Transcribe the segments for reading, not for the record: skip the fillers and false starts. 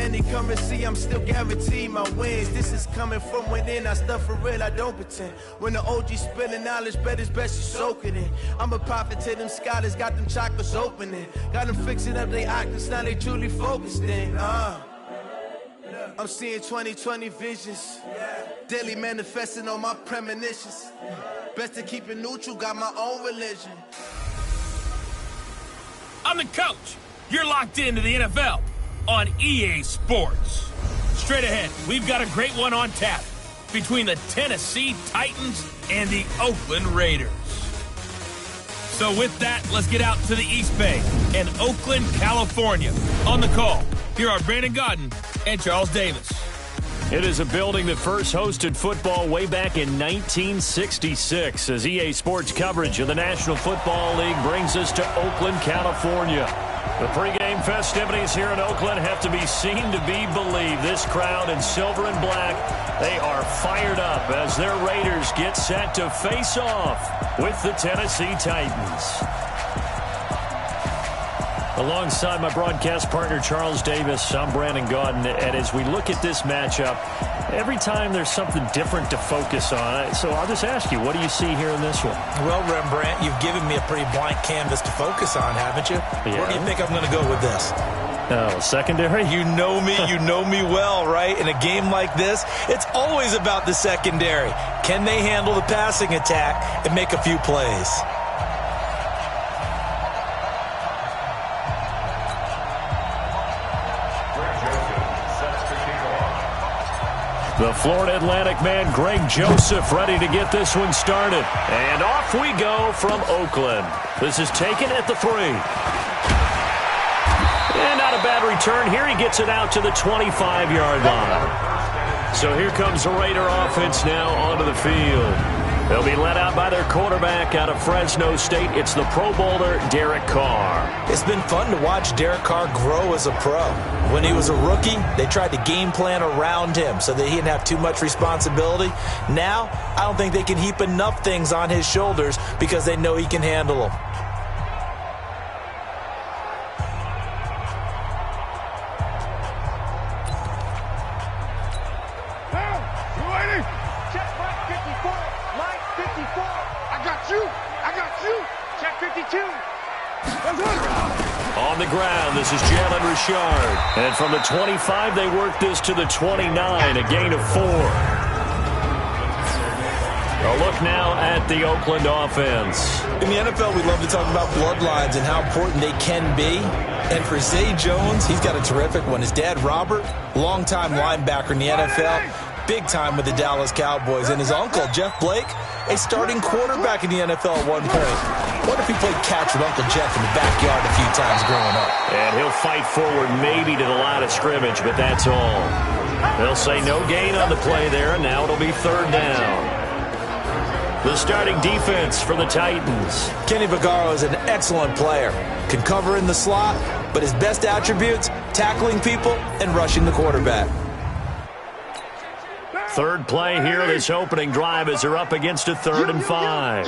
any currency, I'm still guaranteed my wins. This is coming from within, I stuff for real, I don't pretend. When the OG spilling knowledge, bet it's best you soak it in. I'm a prophet to them scholars, got them chakras opening. Got them fixing up their octaves, now they truly focused in. I'm seeing 2020 visions, daily manifesting on my premonitions. Best to keep it neutral, got my own religion. I'm the coach. You're locked into the NFL on EA Sports. Straight ahead, we've got a great one on tap between the Tennessee Titans and the Oakland Raiders. So with that, let's get out to the East Bay and Oakland, California. On the call, here are Brandon Gaudin and Charles Davis. It is a building that first hosted football way back in 1966 as EA Sports coverage of the National Football League brings us to Oakland, California. The pregame festivities here in Oakland have to be seen to be believed. This crowd in silver and black, they are fired up as their Raiders get set to face off with the Tennessee Titans. Alongside my broadcast partner, Charles Davis, I'm Brandon Gaudin. And as we look at this matchup, every time there's something different to focus on. So I'll just ask you, what do you see here in this one? Well, Rembrandt, you've given me a pretty blank canvas to focus on, haven't you? Yeah. Where do you think I'm going to go with this? Oh, secondary? You know me well, right? In a game like this, it's always about the secondary. Can they handle the passing attack and make a few plays? The Florida Atlantic man, Greg Joseph, ready to get this one started. And off we go from Oakland. This is taken at the 3. And not a bad return here. He gets it out to the 25-yard line. So here comes the Raider offense now onto the field. They'll be led out by their quarterback out of Fresno State. It's the Pro Bowler, Derek Carr. It's been fun to watch Derek Carr grow as a pro. When he was a rookie, they tried to game plan around him so that he didn't have too much responsibility. Now, I don't think they can heap enough things on his shoulders because they know he can handle them. On the ground, this is Jalen Richard. And from the 25, they work this to the 29, a gain of 4. A look now at the Oakland offense. In the NFL, we love to talk about bloodlines and how important they can be. And for Zay Jones, he's got a terrific one. His dad, Robert, longtime linebacker in the NFL, big time with the Dallas Cowboys. And his uncle, Jeff Blake, a starting quarterback in the NFL at one point. What if he played catch with Uncle Jeff in the backyard a few times growing up? And he'll fight forward maybe to the line of scrimmage, but that's all. They'll say no gain on the play there, and now it'll be 3rd down. The starting defense for the Titans. Kenny Vaccaro is an excellent player. Can cover in the slot, but his best attributes, tackling people and rushing the quarterback. Third play here, this opening drive as they're up against a 3rd and 5.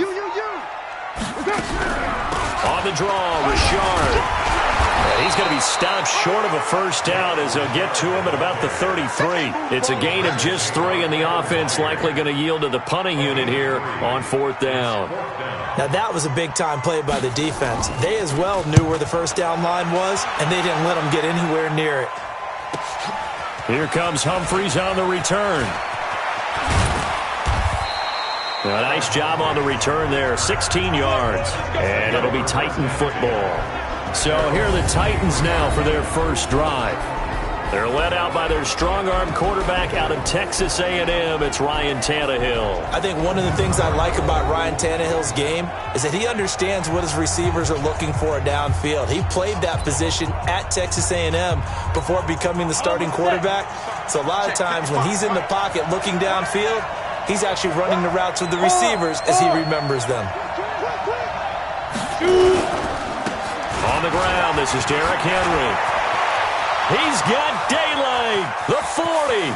On the draw, Richard. He's going to be stopped short of a first down as they'll get to him at about the 33. It's a gain of just 3, and the offense likely going to yield to the punting unit here on 4th down. Now that was a big-time play by the defense. They as well knew where the first down line was, and they didn't let them get anywhere near it. Here comes Humphries on the return. A nice job on the return there, 16 yards. And it'll be Titan football. So here are the Titans now for their first drive. They're led out by their strong-arm quarterback out of Texas A&M. It's Ryan Tannehill. I think one of the things I like about Ryan Tannehill's game is that he understands what his receivers are looking for downfield. He played that position at Texas A&M before becoming the starting quarterback. So a lot of times when he's in the pocket looking downfield, he's actually running the routes with the receivers as he remembers them. On the ground, this is Derrick Henry. He's got daylight. The 40,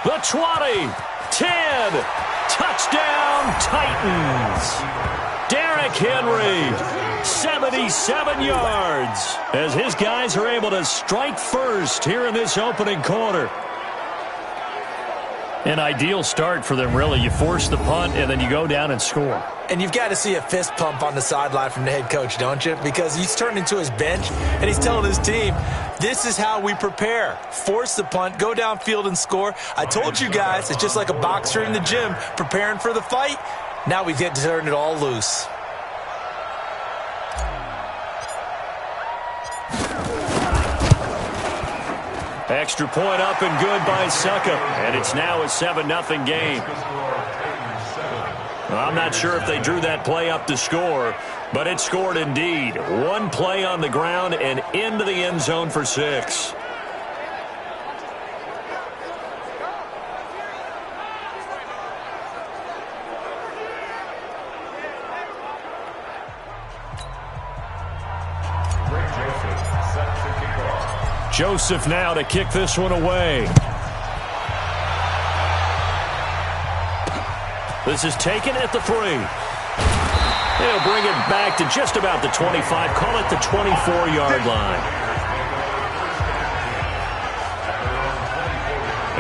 the 20, 10. Touchdown, Titans. Derrick Henry 77 yards as his guys are able to strike first here in this opening quarter. An ideal start for them, really. You force the punt, and then you go down and score. And you've got to see a fist pump on the sideline from the head coach, don't you? Because he's turned into his bench, and he's telling his team, this is how we prepare. Force the punt, go downfield and score. I told you guys, it's just like a boxer in the gym preparing for the fight. Now we get to turn it all loose. Extra point up and good by Suckup. And it's now a 7-0 game. I'm not sure if they drew that play up to score, but it scored indeed. One play on the ground and into the end zone for 6. Joseph now to kick this one away. This is taken at the 3. They'll bring it back to just about the 25. Call it the 24-yard line.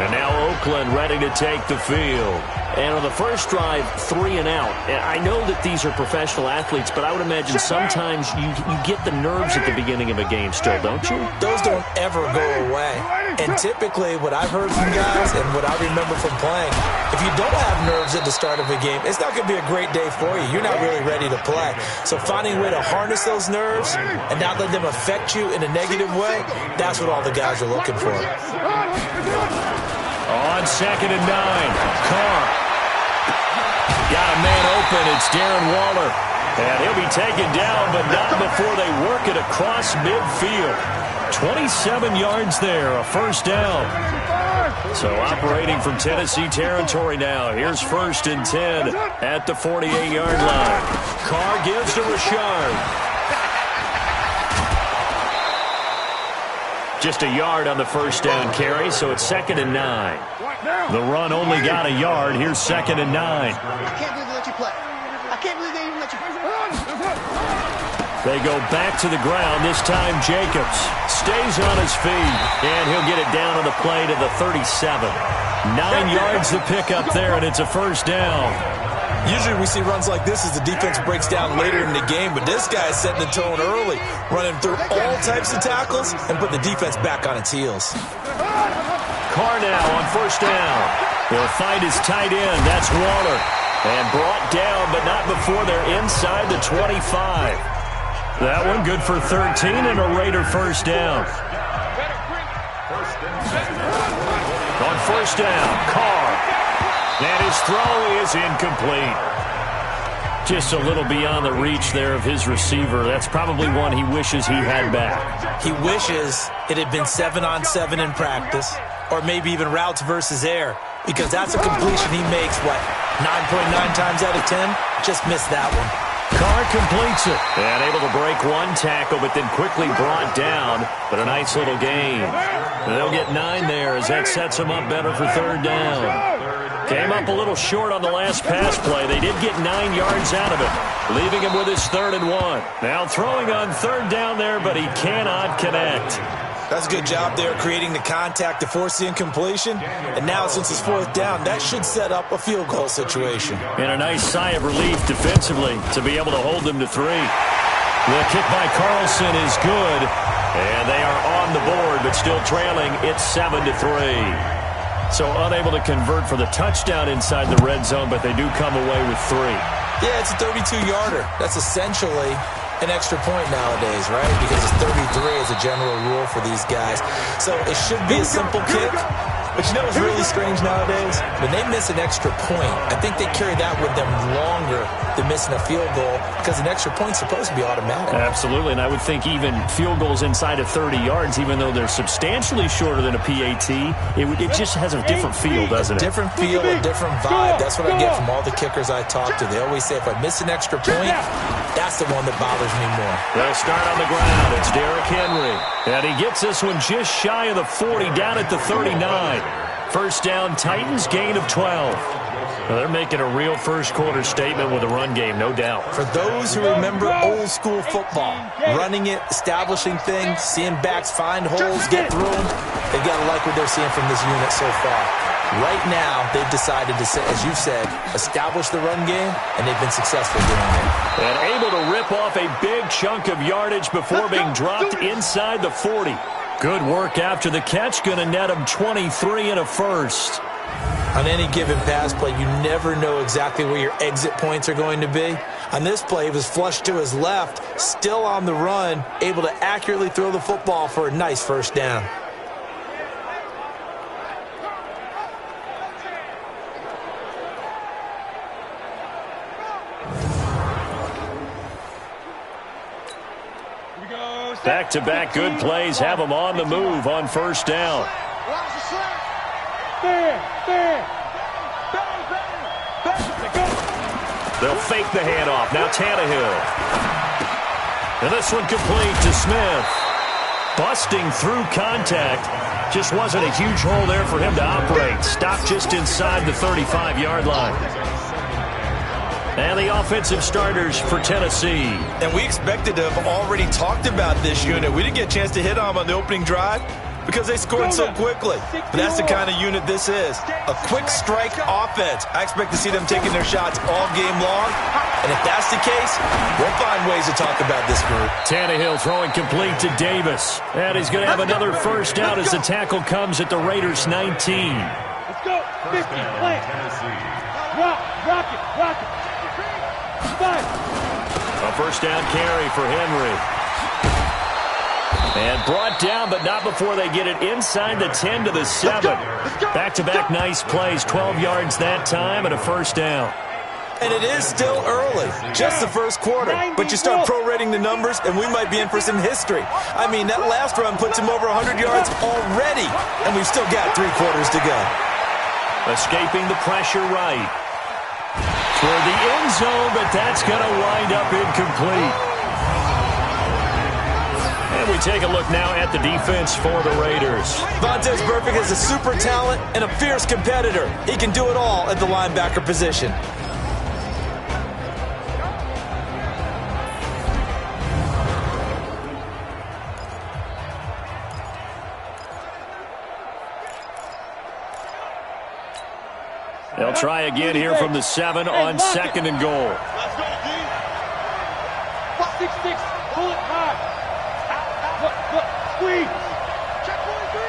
And now Oakland ready to take the field. And on the first drive, 3 and out. And I know that these are professional athletes, but I would imagine sometimes you get the nerves at the beginning of a game still, don't you? Those don't ever go away. And typically what I've heard from guys and what I remember from playing, if you don't have nerves at the start of a game, it's not going to be a great day for you. You're not really ready to play. So finding a way to harness those nerves and not let them affect you in a negative way, that's what all the guys are looking for. On 2nd and 9, Carr. Got a man open. It's Darren Waller. And he'll be taken down, but not before they work it across midfield. 27 yards there, a first down. So operating from Tennessee territory now. Here's 1st and 10 at the 48-yard line. Carr gives to Richard. Just a yard on the first down carry, so it's 2nd and 9. The run only got a yard. Here's 2nd and 9. I can't believe they let you play. I can't believe they even let you play. They go back to the ground. This time Jacobs stays on his feet, and he'll get it down on the play to the 37. 9 yards to pick up there, and it's a first down. Usually we see runs like this as the defense breaks down later in the game, but this guy's setting the tone early, running through all types of tackles and put the defense back on its heels. Carr now on first down. He'll find his tight end. That's Waller. And brought down, but not before they're inside the 25. That one good for 13 and a Raider first down. On first down, Carr. And his throw is incomplete. Just a little beyond the reach there of his receiver. That's probably one he wishes he had back. He wishes it had been 7-on-7 in practice, or maybe even routes versus air, because that's a completion he makes, 9.9 times out of 10? Just missed that one. Carr completes it. And able to break one tackle, but then quickly brought down. But a nice little gain. And they'll get 9 there as that sets them up better for third down. Came up a little short on the last pass play. They did get 9 yards out of it, leaving him with his 3rd and 1. Now throwing on third down there, but he cannot connect. That's a good job there creating the contact to force the incompletion. And now since it's 4th down, that should set up a field goal situation. And a nice sigh of relief defensively to be able to hold them to 3. The kick by Carlson is good. And they are on the board, but still trailing. It's 7-3. So unable to convert for the touchdown inside the red zone, but they do come away with 3. Yeah, it's a 32-yarder. That's essentially an extra point nowadays, right? Because it's 33 as a general rule for these guys. So it should be a simple kick. But you know what's really strange nowadays? When they miss an extra point, I think they carry that with them longer than missing a field goal because an extra point's supposed to be automatic. Absolutely, and I would think even field goals inside of 30 yards, even though they're substantially shorter than a PAT, it just has a different feel, doesn't it? Different feel, a different vibe. That's what I get from all the kickers I talk to. They always say if I miss an extra point, that's the one that bothers me more. They'll start on the ground. It's Derrick Henry. And he gets this one just shy of the 40, down at the 39. First down, Titans, gain of 12. Well, they're making a real first-quarter statement with a run game, no doubt. For those who remember old-school football, running it, establishing things, seeing backs find holes, get through them, they've got to like what they're seeing from this unit so far. Right now, they've decided to, as you said, establish the run game, and they've been successful doing it. And able to rip off a big chunk of yardage before being dropped inside the 40. Good work after the catch, going to net him 23 and a first. On any given pass play, you never know exactly where your exit points are going to be. On this play, he was flushed to his left, still on the run, able to accurately throw the football for a nice first down. Back-to-back good plays have them on the move on first down. They'll fake the handoff. Now Tannehill. And this one complete to Smith. Busting through contact. Just wasn't a huge hole there for him to operate. Stopped just inside the 35-yard line. And the offensive starters for Tennessee. And we expected to have already talked about this unit. We didn't get a chance to hit on them on the opening drive because they scored so quickly. But that's the kind of unit this is. A quick strike offense. I expect to see them taking their shots all game long. And if that's the case, we'll find ways to talk about this group. Tannehill throwing complete to Davis. And he's going to have another first down as the tackle comes at the Raiders' 19. Let's go. 50, play. Rock it. A first down carry for Henry. And brought down, but not before they get it inside the 10 to the 7. Back-to-back nice plays, 12 yards that time, and a first down. And it is still early, just the first quarter. But you start prorating the numbers, and we might be in for some history. I mean, that last run puts him over 100 yards already, and we've still got 3 quarters to go. Escaping the pressure right. Toward the end zone, but that's going to wind up incomplete. And we take a look now at the defense for the Raiders. Vontaze Burfict is a super talent and a fierce competitor. He can do it all at the linebacker position. They'll try again here from the 7 on second and goal. Let's go, D. 6-6, pull it high. Look, squeeze. Check 43.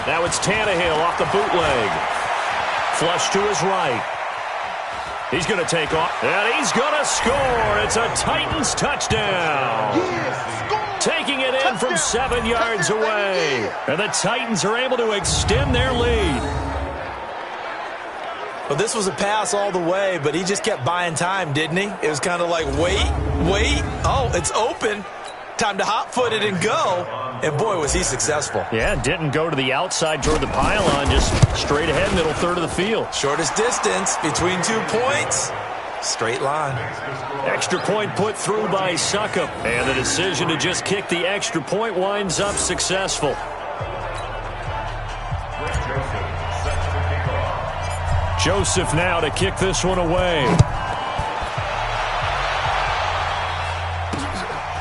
Now it's Tannehill off the bootleg. Flush to his right. He's going to take off, and he's going to score. It's a Titans touchdown. Taking it in from 7 yards away. And the Titans are able to extend their lead. Well, this was a pass all the way, but he just kept buying time, didn't he? It was kind of like, wait. Oh, it's open. Time to hot-foot it and go. And, boy, was he successful. Yeah, didn't go to the outside toward the pylon, just straight ahead, middle third of the field. Shortest distance between 2 points. Straight line. Extra point put through by Succop. And the decision to just kick the extra point winds up successful. Joseph now to kick this one away.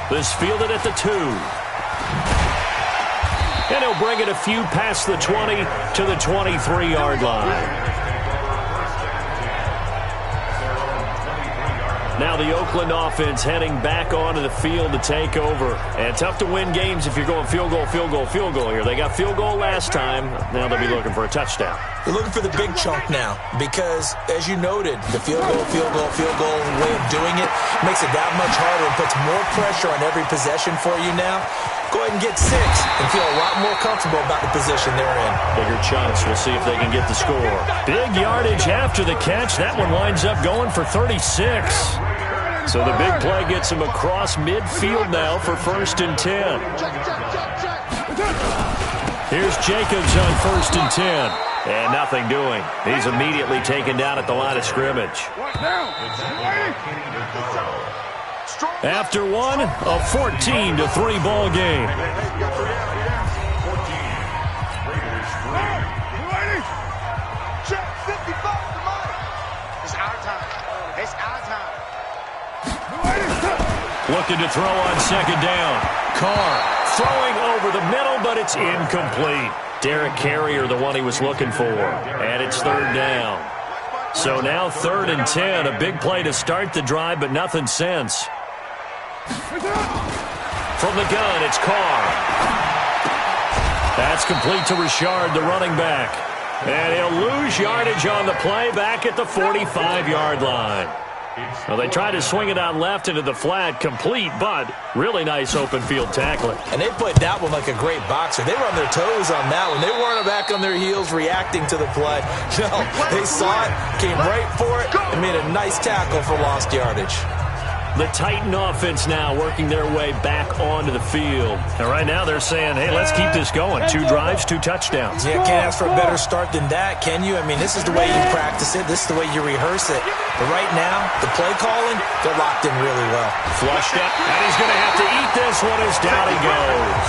This fielded at the 2. And he'll bring it a few past the 20 to the 23-yard line. Now the Oakland offense heading back onto the field to take over. And tough to win games if you're going field goal here. They got field goal last time. Now they'll be looking for a touchdown. They're looking for the big chunk now because, as you noted, the field goal way of doing it makes it that much harder and puts more pressure on every possession for you now. Go ahead and get 6 and feel a lot more comfortable about the position they're in. Bigger chunks. We'll see if they can get the score. Big yardage after the catch. That one winds up going for 36. So the big play gets him across midfield now for 1st and 10. Here's Jacobs on 1st and 10. And nothing doing. He's immediately taken down at the line of scrimmage. After one, a 14-3 ball game. Check 55. looking to throw on second down. Carr throwing over the middle, but it's incomplete. Derek Carrier, the one he was looking for. And it's third down. So now 3rd and 10. A big play to start the drive, but nothing since. From the gun, it's Carr. That's complete to Richard, the running back. And he'll lose yardage on the play back at the 45-yard line. Well, they tried to swing it out left into the flat, complete, but really nice open field tackling. And they played that one like a great boxer. They were on their toes on that one. They weren't back on their heels reacting to the play. No, they saw it, came right for it, and made a nice tackle for lost yardage. The Titan offense now working their way back onto the field. And right now they're saying, hey, let's keep this going. 2 drives, 2 touchdowns. Yeah, can't ask for a better start than that, can you? I mean, this is the way you practice it. This is the way you rehearse it. But right now, the play calling, they're locked in really well. Flushed up, and he's going to have to eat this one as down he goes.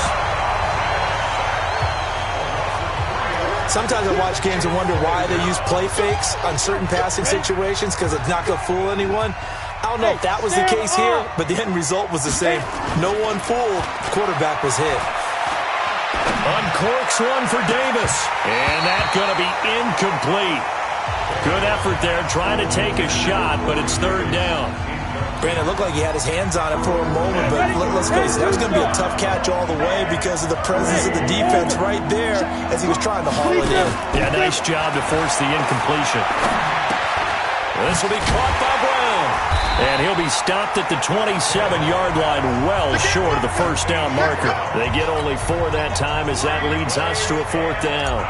Sometimes I watch games and wonder why they use play fakes on certain passing situations because it's not going to fool anyone. I don't know if that was the case here, but the end result was the same. No one fooled. Quarterback was hit. Uncorks one for Davis. And that's going to be incomplete. Good effort there trying to take a shot, but it's 3rd down. Brandon, it looked like he had his hands on it for a moment, but let's face it, that was going to be a tough catch all the way because of the presence of the defense right there as he was trying to haul it in. Yeah, nice job to force the incompletion. This will be caught by Brown. And he'll be stopped at the 27-yard line, well short of the first down marker. They get only 4 that time as that leads us to a 4th down.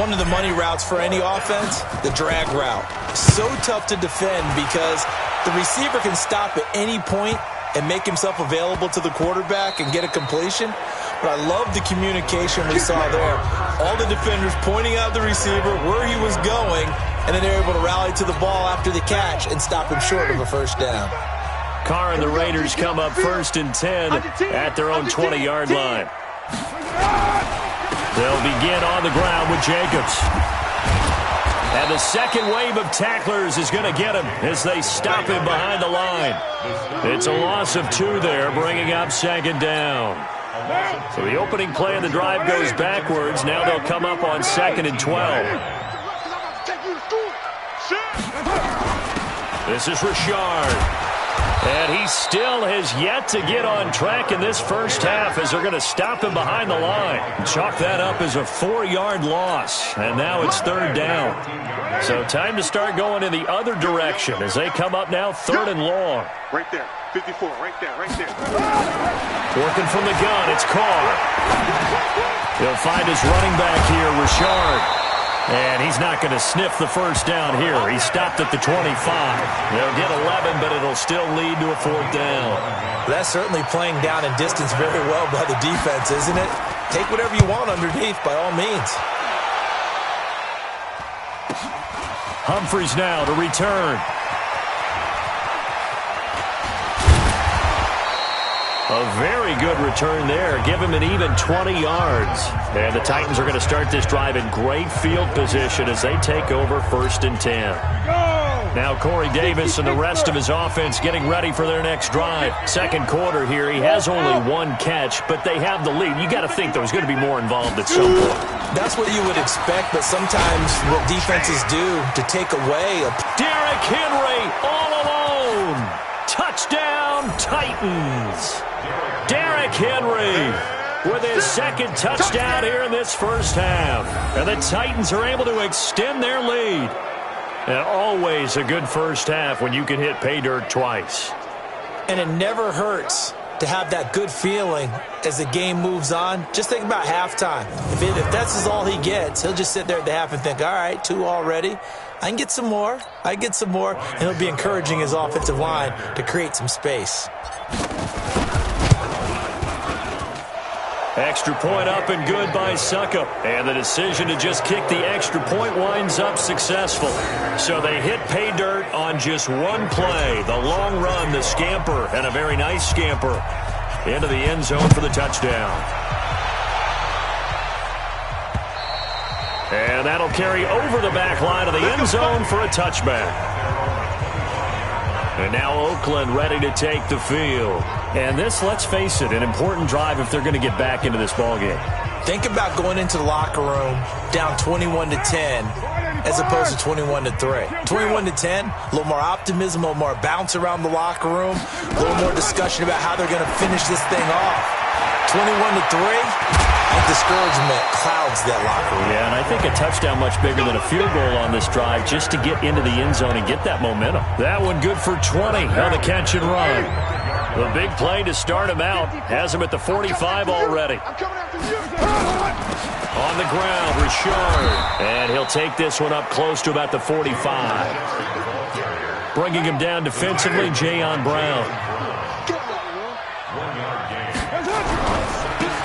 One of the money routes for any offense, the drag route. So tough to defend because the receiver can stop at any point and make himself available to the quarterback and get a completion. But I love the communication we saw there. All the defenders pointing out the receiver, where he was going, and then they're able to rally to the ball after the catch and stop him short of a first down. Carr and the Raiders come up 1st and 10 at their own 20-yard line. They'll begin on the ground with Jacobs. And the second wave of tacklers is going to get him as they stop him behind the line. It's a loss of 2 there, bringing up 2nd down. So the opening play of the drive goes backwards. Now they'll come up on 2nd and 12. This is Richard. And he still has yet to get on track in this first half as they're going to stop him behind the line. Chalk that up as a 4-yard loss. And now it's 3rd down. So time to start going in the other direction as they come up now 3rd and long. Right there. 54. Right there. Right there. Working from the gun. It's Carr. He'll find his running back here, Richard. And he's not going to sniff the first down here. He's stopped at the 25. They'll get 11, but it'll still lead to a 4th down. That's certainly playing down in distance very well by the defense, isn't it? Take whatever you want underneath, by all means. Humphries now to return. A very good return there. Give him an even 20 yards. And the Titans are going to start this drive in great field position as they take over 1st and 10. Now Corey Davis and the rest of his offense getting ready for their next drive. Second quarter here. He has only 1 catch, but they have the lead. You got to think there's going to be more involved at some point. That's what you would expect, but sometimes what defenses do to take away a... Derek Henry all alone. Touchdown, Titans. Derek Henry with his 2nd touchdown here in this first half. And the Titans are able to extend their lead. And always a good first half when you can hit pay dirt twice. And it never hurts to have that good feeling as the game moves on. Just think about halftime. If that's all he gets, he'll just sit there at the half and think, all right, 2 already. I can get some more. And he'll be encouraging his offensive line to create some space. Extra point up and good by Suckup. And the decision to just kick the extra point winds up successful. So they hit pay dirt on just 1 play. The long run, the scamper, and a very nice scamper into the end zone for the touchdown. And that'll carry over the back line of the end zone for a touchback. And now Oakland ready to take the field. And this, let's face it, an important drive if they're going to get back into this ballgame. Think about going into the locker room down 21-10 as opposed to 21-3. 21-10, a little more optimism, a little more bounce around the locker room, a little more discussion about how they're going to finish this thing off. 21-3. And discouragement clouds that locker room. Yeah, and I think a touchdown much bigger than a field goal on this drive just to get into the end zone and get that momentum. That one good for 20 on the catch and run. The big play to start him out has him at the 45 already. On the ground, Richard. And he'll take this one up close to about the 45. Bringing him down defensively, Jayon Brown.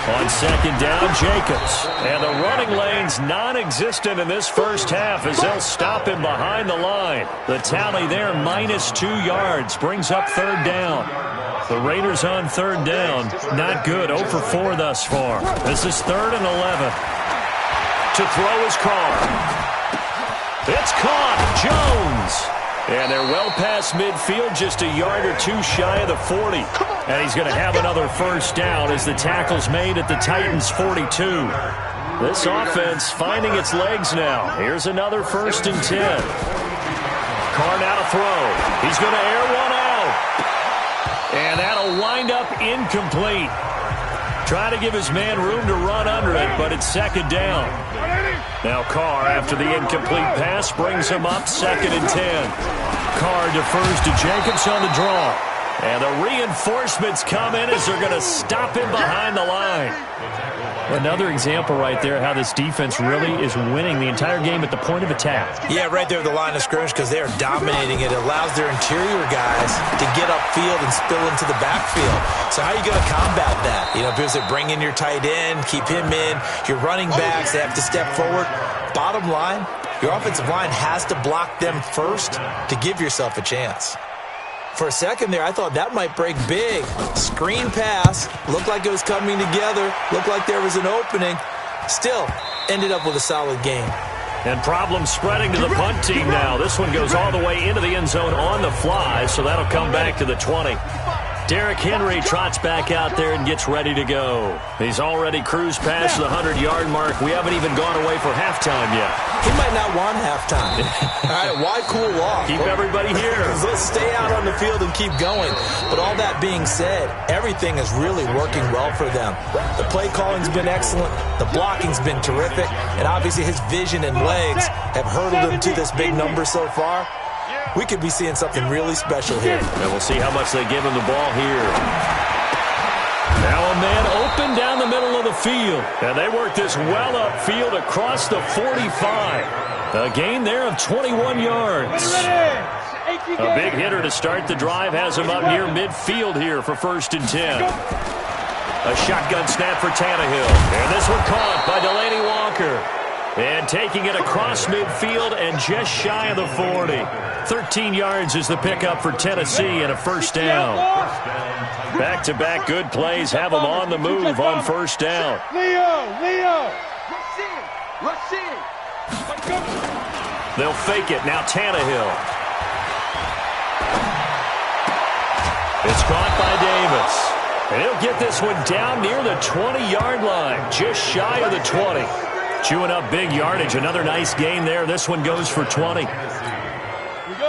On second down, Jacobs. And the running lane's non-existent in this first half as they'll stop him behind the line. The tally there, -2 yards, brings up third down. The Raiders on third down. Not good, 0 for 4 thus far. This is 3rd and 11. To throw his car. It's caught. Jones. And they're well past midfield, just a yard or two shy of the 40. And he's going to have another first down as the tackle's made at the Titans' 42. This offense finding its legs now. Here's another 1st and 10. Carr now to throw. He's going to air one out. And that'll wind up incomplete. Trying to give his man room to run under it, but it's 2nd down. Now Carr, after the incomplete pass, brings him up 2nd and 10. Carr defers to Jacobs on the draw. And the reinforcements come in as they're going to stop him behind the line. Another example right there how this defense really is winning the entire game at the point of attack. Yeah, right there at the line of scrimmage because they are dominating it. It allows their interior guys to get upfield and spill into the backfield. So how are you going to combat that? You know, because they bring in your tight end, keep him in. Your running backs, they have to step forward. Bottom line, your offensive line has to block them first to give yourself a chance. For a second there, I thought that might break big. Screen pass. Looked like it was coming together. Looked like there was an opening. Still, ended up with a solid game. And problems spreading to the punt team now. This one goes all the way into the end zone on the fly, so that'll come back to the 20. Derrick Henry trots back out there and gets ready to go. He's already cruised past the 100-yard mark. We haven't even gone away for halftime yet. He might not want halftime. All right, why cool off? Keep everybody here. Let's stay out on the field and keep going. But all that being said, everything is really working well for them. The play calling's been excellent. The blocking's been terrific. And obviously his vision and legs have hurdled him to this big number so far. We could be seeing something really special here. And we'll see how much they give him the ball here. Now a man open down the middle of the field. And they work this well upfield across the 45. A gain there of 21 yards. A big hitter to start the drive has him up near midfield here for 1st and 10. A shotgun snap for Tannehill. And this one caught by Delaney Walker. And taking it across midfield and just shy of the 40. 13 yards is the pickup for Tennessee and a first down. Back-to-back good plays have them on the move on first down. Leo! They'll fake it. Now Tannehill. It's caught by Davis. And he'll get this one down near the 20-yard line. Just shy of the 20. Chewing up big yardage. Another nice gain there. This one goes for 20.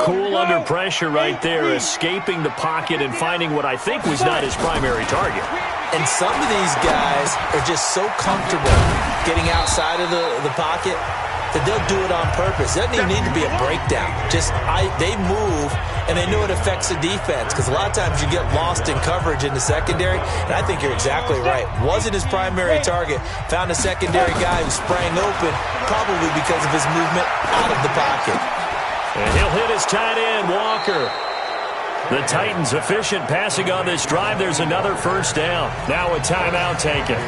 Cool under pressure right there, escaping the pocket and finding what I think was not his primary target. And some of these guys are just so comfortable getting outside of the pocket that they'll do it on purpose. It doesn't even need to be a breakdown. They move, and they know it affects the defense because a lot of times you get lost in coverage in the secondary, and I think you're exactly right. Wasn't his primary target. Found a secondary guy who sprang open, probably because of his movement out of the pocket. And he'll hit his tight end, Walker. The Titans efficient passing on this drive. There's another first down. Now a timeout taken.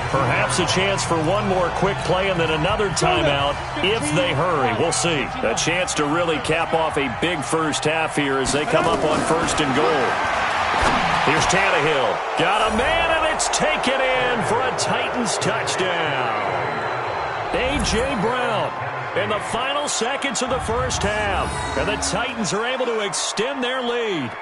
Perhaps a chance for one more quick play and then another timeout if they hurry. We'll see. A chance to really cap off a big first half here as they come up on 1st and goal. Here's Tannehill. Got a man, and it's taken in for a Titans touchdown. A.J. Brown in the final seconds of the first half. And the Titans are able to extend their lead.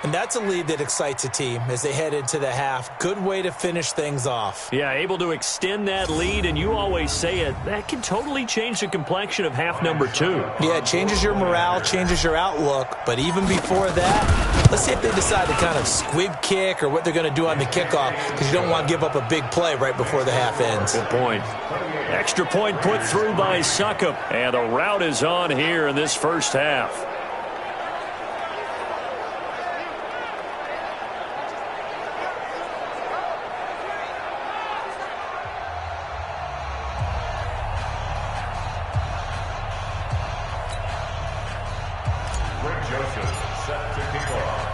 And that's a lead that excites a team as they head into the half. Good way to finish things off. Yeah, able to extend that lead, and you always say it, that can totally change the complexion of half number 2. Yeah, it changes your morale, changes your outlook. But even before that, let's see if they decide to kind of squib kick or what they're going to do on the kickoff, because you don't want to give up a big play right before the half ends. Good point. Extra point put through by Succop, and the route is on here in this first half.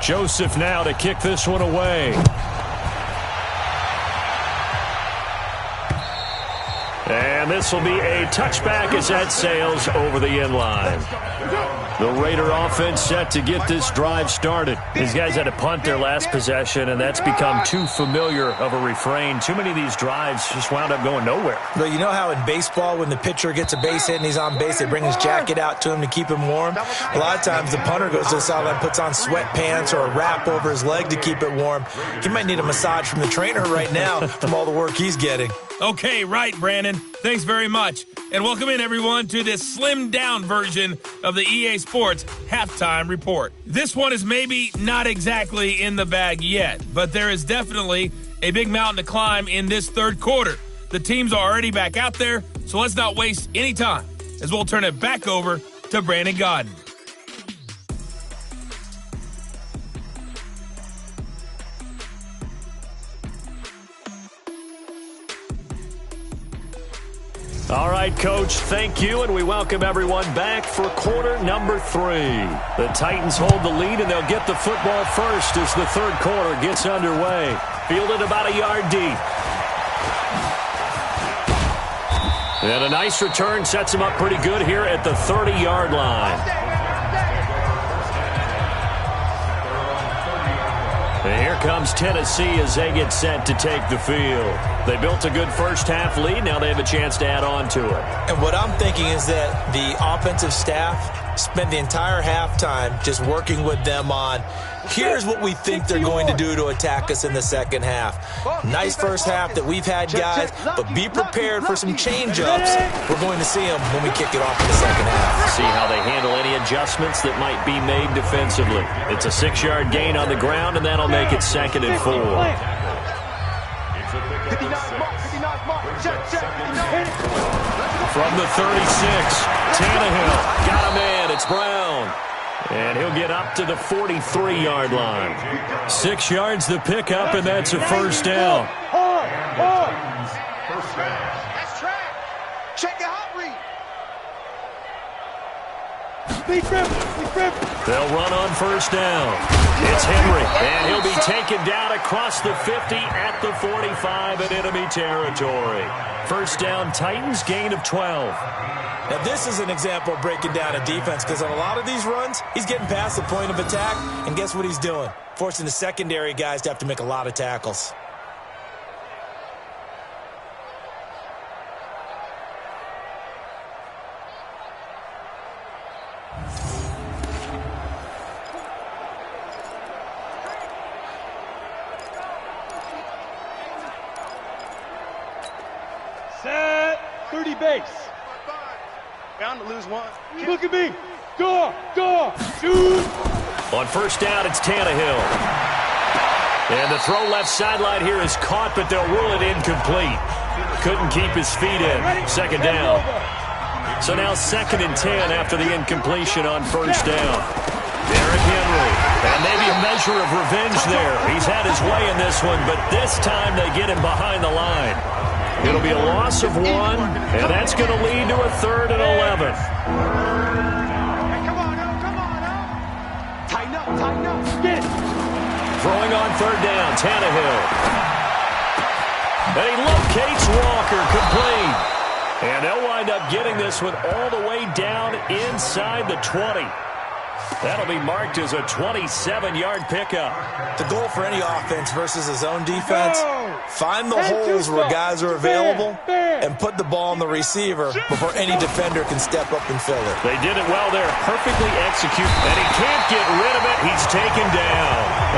Joseph now to kick this one away. And this will be a touchback as that sails over the end line. The Raider offense set to get this drive started. These guys had to punt their last possession, and that's become too familiar of a refrain. Too many of these drives just wound up going nowhere. But you know how in baseball, when the pitcher gets a base hit and he's on base, they bring his jacket out to him to keep him warm? A lot of times the punter goes to the sideline, puts on sweatpants or a wrap over his leg to keep it warm. He might need a massage from the trainer right now from all the work he's getting. Okay, right, Brandon. Thanks very much. And welcome in, everyone, to this slimmed-down version of the EA Sports Halftime Report. This one is maybe not exactly in the bag yet, but there is definitely a big mountain to climb in this third quarter. The teams are already back out there, so let's not waste any time, as we'll turn it back over to Brandon Godden. All right, Coach, thank you, and we welcome everyone back for quarter number 3. The Titans hold the lead, and they'll get the football first as the third quarter gets underway. Fielded about a yard deep. And a nice return sets him up pretty good here at the 30-yard line. And here comes Tennessee as they get set to take the field. They built a good first half lead. Now they have a chance to add on to it. And what I'm thinking is that the offensive staff spent the entire halftime just working with them on, here's what we think they're going to do to attack us in the second half. Nice first half that we've had, guys, but be prepared for some change-ups. We're going to see them when we kick it off in the second half. See how they handle any adjustments that might be made defensively. It's a 6-yard gain on the ground, and that'll make it 2nd and 4. From the 36, Tannehill got him in. It's Brown. And he'll get up to the 43-yard line. 6 yards the pickup, and that's a first down. That's track. Check your hot read. They'll run on first down. It's Henry, and he'll be taken down across the 50 at the 45 in enemy territory. First down, Titans, gain of 12. Now, this is an example of breaking down a defense, because on a lot of these runs, he's getting past the point of attack, and guess what he's doing? Forcing the secondary guys to have to make a lot of tackles. Set. 30 base. Bound to lose one. Look at me. Go. Shoot. On first down, it's Tannehill. And the throw left sideline here is caught, but they'll rule it incomplete. Couldn't keep his feet in. Second down. So now 2nd and 10 after the incompletion on first down. Derrick Henry. And maybe a measure of revenge there. He's had his way in this one, but this time they get him behind the line. It'll be a loss of 1, and that's going to lead to a 3rd and 11. Hey, come on, now. Tighten up. Get it. Throwing on third down, Tannehill. And he locates Walker, complete. And they'll wind up getting this one all the way down inside the 20. That'll be marked as a 27-yard pickup. The goal for any offense versus his own defense, find the holes where guys are available and put the ball on the receiver before any defender can step up and fill it. They did it well there. Perfectly executed. And he can't get rid of it. He's taken down.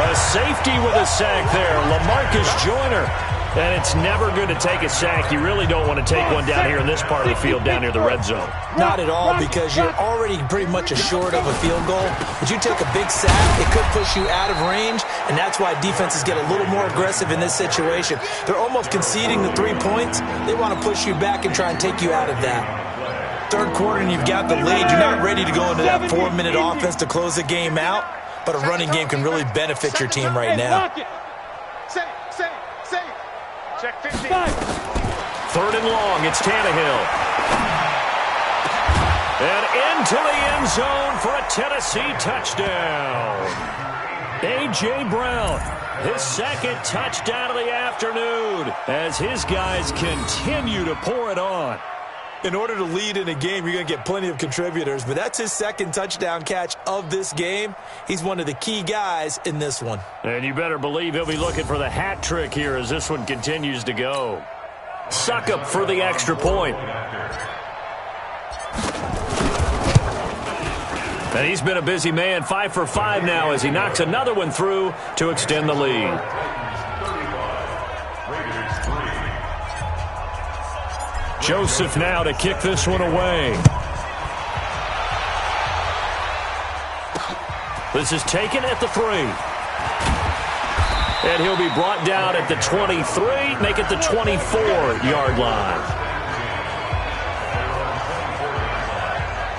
A safety with a sack there. LaMarcus Joyner. And it's never good to take a sack. You really don't want to take one down here in this part of the field, down near the red zone. Not at all, because you're already pretty much assured of a field goal. But you take a big sack, it could push you out of range, and that's why defenses get a little more aggressive in this situation. They're almost conceding the 3 points. They want to push you back and try and take you out of that. Third quarter, and you've got the lead. You're not ready to go into that 4-minute offense to close the game out, but a running game can really benefit your team right now. Check 50. Third and long, it's Tannehill. And into the end zone for a Tennessee touchdown. A.J. Brown, his second touchdown of the afternoon as his guys continue to pour it on. In order to lead in a game, you're going to get plenty of contributors, but that's his second touchdown catch of this game. He's one of the key guys in this one. And you better believe he'll be looking for the hat trick here as this one continues to go. Suckup for the extra point. And he's been a busy man, 5 for 5 now as he knocks another one through to extend the lead. Joseph now to kick this one away. This is taken at the 3. And he'll be brought down at the 23, make it the 24-yard line.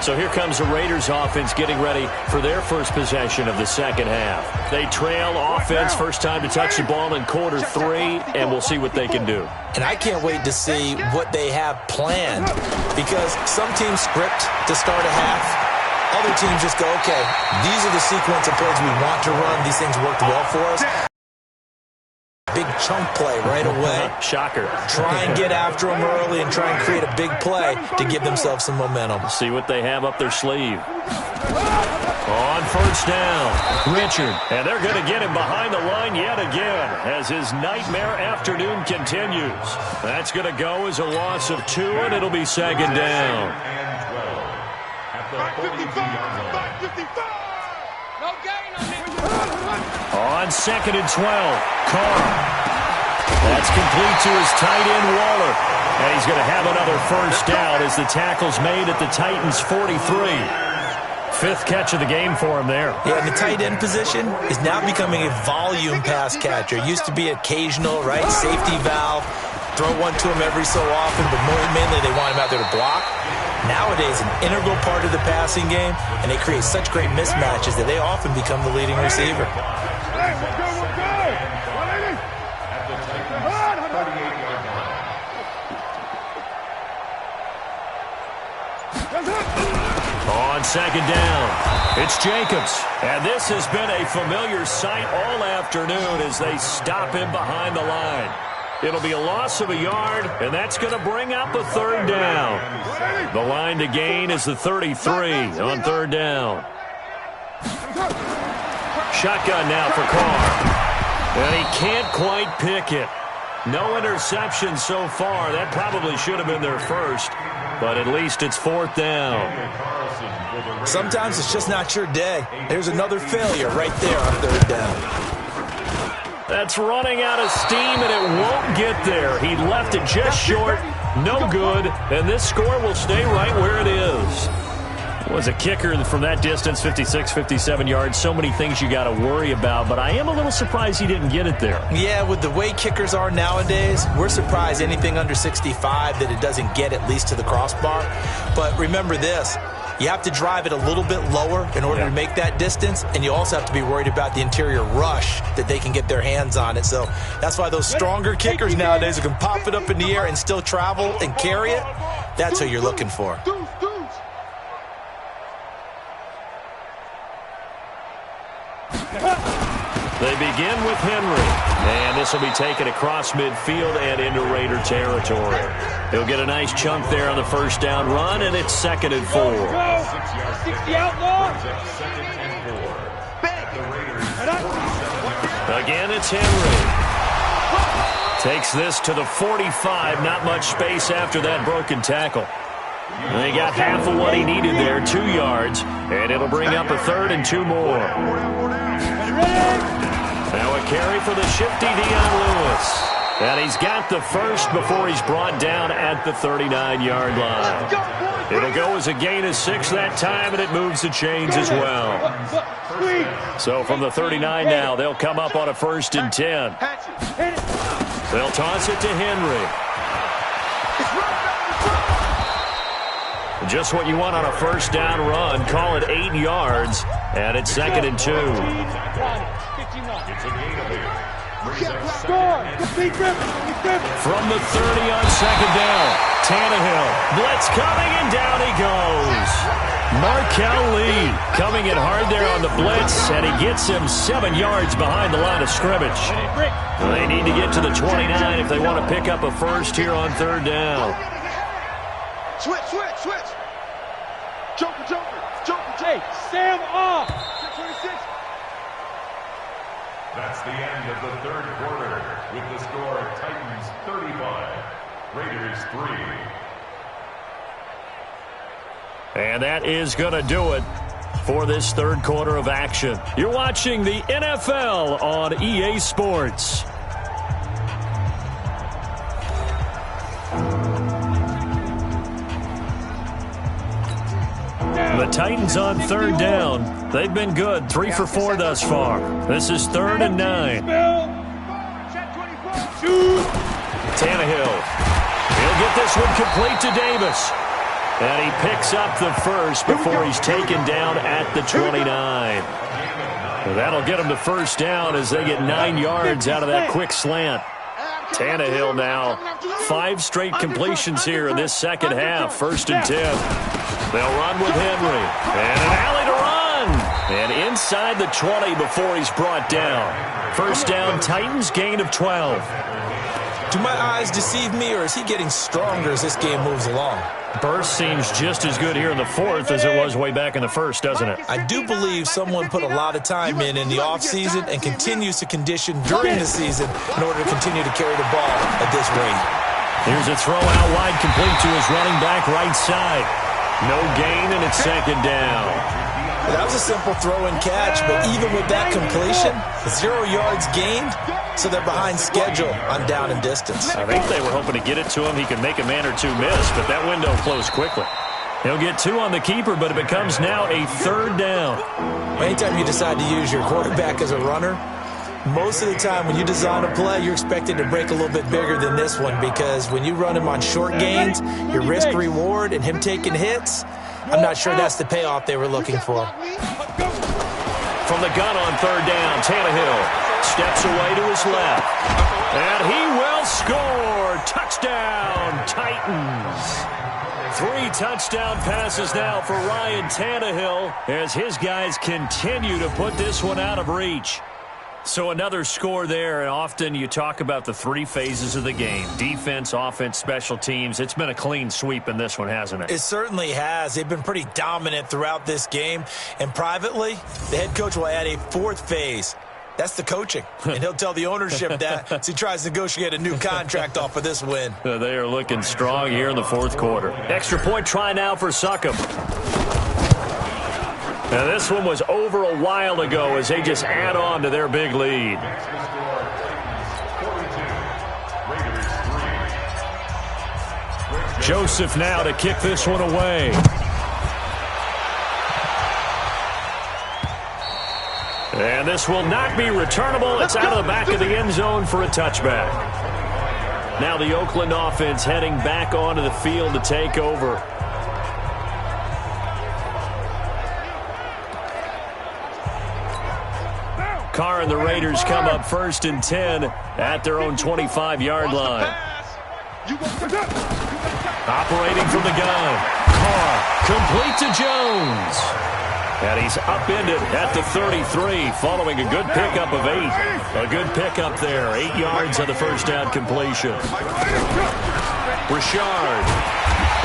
So here comes the Raiders offense getting ready for their first possession of the second half. They trail offense, first time to touch the ball in quarter 3, and we'll see what they can do. And I can't wait to see what they have planned, because some teams script to start a half. Other teams just go, okay, these are the sequence of plays we want to run. These things worked well for us. Big chunk play right away. Shocker. Try and get after them early and try and create a big play to give themselves some momentum. See what they have up their sleeve. On first down, Richard. And they're going to get him behind the line yet again as his nightmare afternoon continues. That's going to go as a loss of 2, and it'll be second down. On second and 12, Carr. That's complete to his tight end, Waller. And he's going to have another first down as the tackle's made at the Titans' 43. Fifth catch of the game for him there. Yeah, and the tight end position is now becoming a volume pass catcher. It used to be occasional, right? Safety valve. Throw one to him every so often, but mainly they want him out there to block. Nowadays, an integral part of the passing game, and they create such great mismatches that they often become the leading receiver. On second down, it's Jacobs. And this has been a familiar sight all afternoon as they stop him behind the line. It'll be a loss of a yard, and that's going to bring up a third down. The line to gain is the 33 on third down. Shotgun now for Carr. And he can't quite pick it. No interception so far. That probably should have been their first, but at least it's fourth down. Sometimes it's just not your day. There's another failure right there on third down. That's running out of steam, and it won't get there. He left it just short. No good, and this score will stay right where it is. Was a kicker from that distance, 56, 57 yards. So many things you got to worry about, but I am a little surprised he didn't get it there. Yeah, with the way kickers are nowadays, we're surprised anything under 65 that it doesn't get at least to the crossbar. But remember this. You have to drive it a little bit lower in order to make that distance, and you also have to be worried about the interior rush that they can get their hands on it. So that's why those stronger kickers nowadays who can pop it up in the air and still travel and carry it, that's who you're looking for. They begin with Henry, and this will be taken across midfield and into Raider territory. He'll get a nice chunk there on the first down run, and it's 2nd and 4. 60 outlaw. Again, it's Henry. Takes this to the 45. Not much space after that broken tackle. They got half of what he needed there, 2 yards, and it'll bring up a 3rd and 2 more. Now a carry for the shifty Dion Lewis. And he's got the first before he's brought down at the 39-yard line. It'll go as a gain of 6 that time, and it moves the chains as well. So from the 39 now, they'll come up on a 1st and 10. They'll toss it to Henry. Just what you want on a first down run. Call it 8 yards, and it's 2nd and 2. From the 30 on 2nd down, Tannehill. Blitz coming, and down he goes. Markel Lee coming in hard there on the blitz, and he gets him 7 yards behind the line of scrimmage. They need to get to the 29 if they want to pick up a first here on 3rd down. Switch. Joker. Hey, Sam off. 26. That's the end of the 3rd quarter with the score Titans 35, Raiders 3. And that is going to do it for this 3rd quarter of action. You're watching the NFL on EA Sports. The Titans on 3rd down. They've been good, 3 for 4 thus far. This is 3rd and 9. Tannehill. He'll get this one complete to Davis. And he picks up the first before he's taken down at the 29. That'll get him to first down as they get 9 yards out of that quick slant. Tannehill now, 5 straight completions here in this second half. 1st and 10. They'll run with Henry. And an alley to run. And inside the 20 before he's brought down. First down, Titans, gain of 12. Do my eyes deceive me, or is he getting stronger as this game moves along? Burst seems just as good here in the 4th as it was way back in the 1st, doesn't it? I do believe someone put a lot of time in the offseason and continues to condition during the season in order to continue to carry the ball at this rate. Here's a throw out wide, complete to his running back right side. No gain, and it's 2nd down. That was a simple throw and catch, but even with that completion, 0 yards gained, so they're behind schedule on down and distance. I think they were hoping to get it to him. He could make a man or 2 miss, but that window closed quickly. He'll get 2 on the keeper, but it becomes now a 3rd down. Anytime you decide to use your quarterback as a runner, most of the time when you design a play, you're expected to break a little bit bigger than this one, because when you run him on short gains, your risk-reward and him taking hits, I'm not sure that's the payoff they were looking for. From the gun on 3rd down, Tannehill steps away to his left. And he will score. Touchdown, Titans. 3 touchdown passes now for Ryan Tannehill as his guys continue to put this one out of reach. So another score there, and often you talk about the 3 phases of the game. Defense, offense, special teams. It's been a clean sweep in this one, hasn't it? It certainly has. They've been pretty dominant throughout this game. And privately, the head coach will add a 4th phase. That's the coaching. And he'll tell the ownership that as he tries to negotiate a new contract off of this win. They are looking strong here in the 4th quarter. Extra point try now for Succop. Now this one was over a while ago as they just add on to their big lead. Joseph now to kick this one away. And this will not be returnable. It's out of the back of the end zone for a touchback. Now the Oakland offense heading back onto the field to take over. Carr and the Raiders come up 1st and 10 at their own 25-yard line. Operating from the gun. Carr complete to Jones. And he's upended at the 33 following a good pickup of 8. A good pickup there. 8 yards on the first down completion. Richard.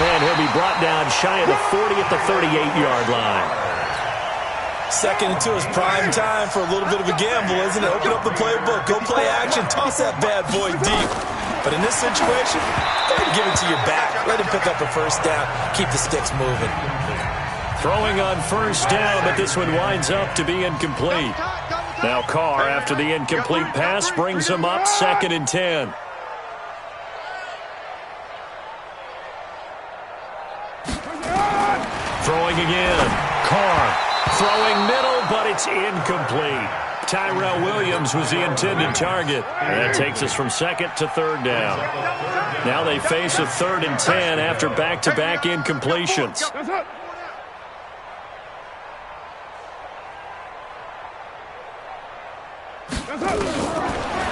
And he'll be brought down shy of the 40 at the 38-yard line. Second into his prime time for a little bit of a gamble, isn't it? Open up the playbook, go play action, toss that bad boy deep. But in this situation, go ahead and give it to your back. Let him pick up a first down. Keep the sticks moving. Throwing on first down, but this one winds up to be incomplete. Now Carr, after the incomplete pass, brings him up 2nd and 10. Throwing again. Carr. Throwing middle, but it's incomplete. Tyrell Williams was the intended target. And that takes us from 2nd to 3rd down. Now they face a 3rd and 10 after back-to-back incompletions.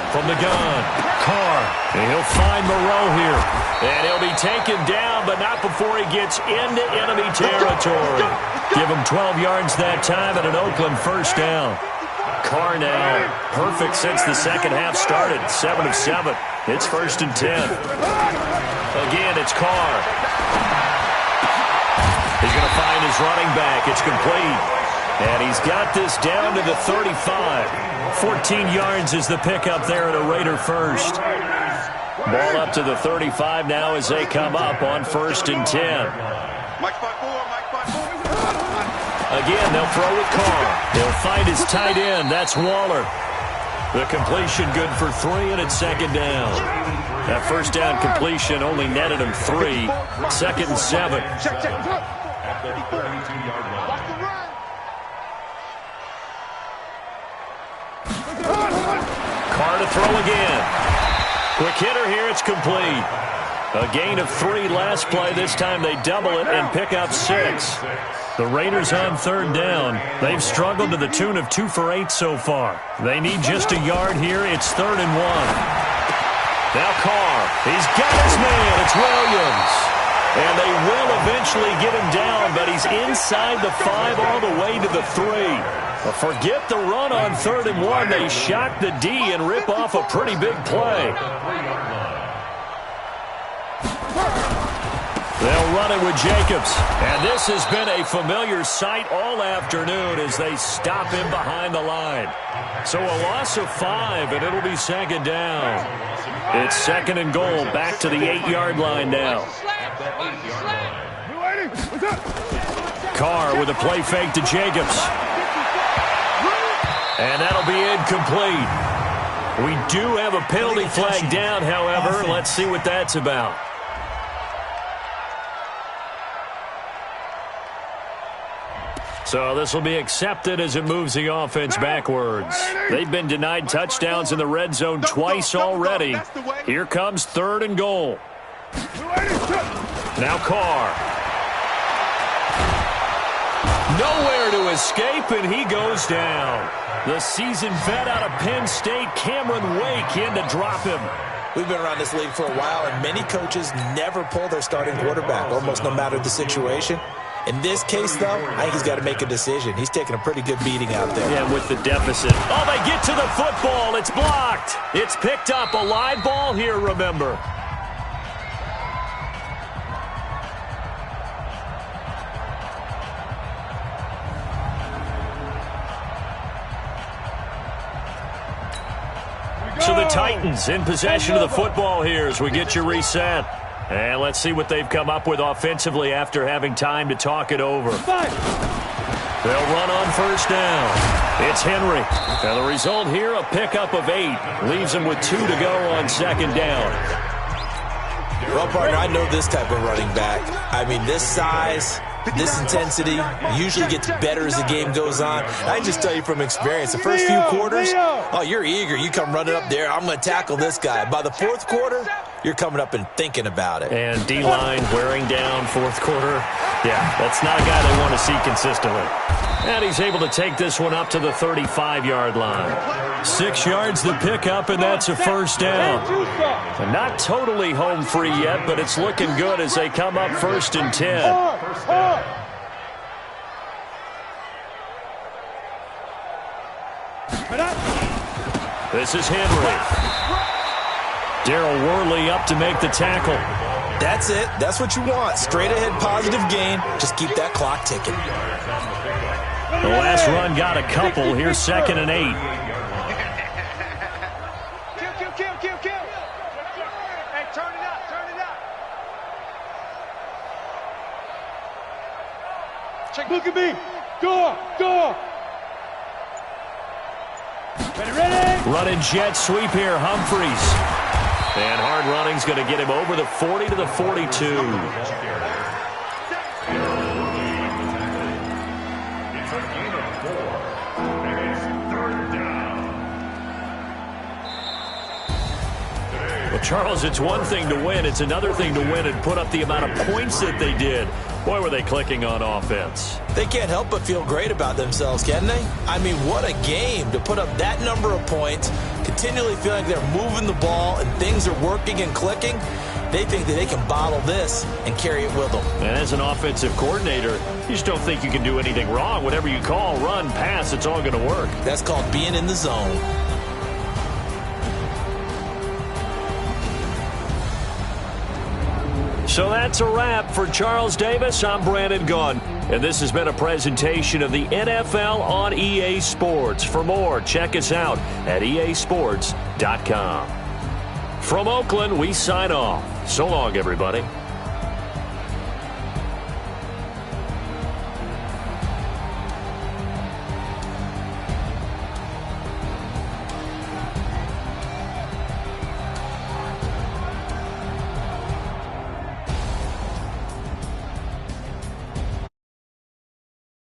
From the gun, Carr. And he'll find Moreau here. And he'll be taken down, but not before he gets into enemy territory. Give him 12 yards that time and an Oakland first down. Carr now perfect since the second half started. 7 of 7. It's 1st and 10. Again, it's Carr. He's going to find his running back. It's complete. And he's got this down to the 35. 14 yards is the pickup there at a Raider first. Ball up to the 35 now as they come up on 1st and 10. Again, they'll throw with Carr. They'll find his tight end. That's Waller. The completion good for 3, and it's 2nd down. That first down completion only netted him 3. 2nd and 7. At the 32-yard line. Carr to throw again. Quick hitter here. It's complete. A gain of 3 last play. This time they double it and pick up 6. The Raiders on 3rd down. They've struggled to the tune of 2 for 8 so far. They need just a yard here. It's 3rd and 1. Now Carr. He's got his man. It's Williams. And they will eventually get him down, but he's inside the 5 all the way to the 3. But forget the run on 3rd and 1. They shock the D and rip off a pretty big play. They'll run it with Jacobs. And this has been a familiar sight all afternoon as they stop him behind the line. So a loss of 5, and it'll be 2nd down. It's 2nd and goal, back to the 8-yard line now. Carr with a play fake to Jacobs. And that'll be incomplete. We do have a penalty flag down, however. Let's see what that's about. So this will be accepted as it moves the offense backwards. They've been denied touchdowns in the red zone twice already. Here comes 3rd and goal. Now Carr. Nowhere to escape, and he goes down. The seasoned vet out of Penn State, Cameron Wake, in to drop him. We've been around this league for a while, and many coaches never pull their starting quarterback, almost no matter the situation. In this case, though, I think he's got to make a decision. He's taking a pretty good beating out there. Yeah, with the deficit. Oh, they get to the football. It's blocked. It's picked up. A live ball here, remember. So the Titans in possession of the football here as we get you reset. And let's see what they've come up with offensively after having time to talk it over. They'll run on first down. It's Henry. And the result here, a pickup of 8. Leaves them with 2 to go on 2nd down. Well, partner, I know this type of running back. I mean, this size, this intensity usually gets better as the game goes on. I can just tell you from experience, the first few quarters, oh, you're eager. You come running up there, I'm going to tackle this guy. By the 4th quarter, you're coming up and thinking about it. And D-line wearing down 4th quarter. Yeah, that's not a guy they want to see consistently. And he's able to take this one up to the 35-yard line. 6 yards the pickup, and that's a first down. And not totally home free yet, but it's looking good as they come up 1st and 10. This is Henry. Daryl Worley up to make the tackle. That's it. That's what you want. Straight ahead positive gain. Just keep that clock ticking. The last run got a couple. Here's 2nd and 8. Kill. Hey, turn it up. Check, look at me. Go. Ready. Running jet sweep here, Humphreys. And hard running's going to get him over the 40 to the 42. Well, Charles, it's one thing to win. It's another thing to win and put up the amount of points that they did. Boy, were they clicking on offense. They can't help but feel great about themselves, can they? I mean, what a game to put up that number of points, continually feeling like they're moving the ball and things are working and clicking. They think that they can bottle this and carry it with them. And as an offensive coordinator, you just don't think you can do anything wrong. Whatever you call, run, pass, it's all going to work. That's called being in the zone. So that's a wrap for Charles Davis. I'm Brandon Gunn, and this has been a presentation of the NFL on EA Sports. For more, check us out at easports.com. From Oakland, we sign off. So long, everybody.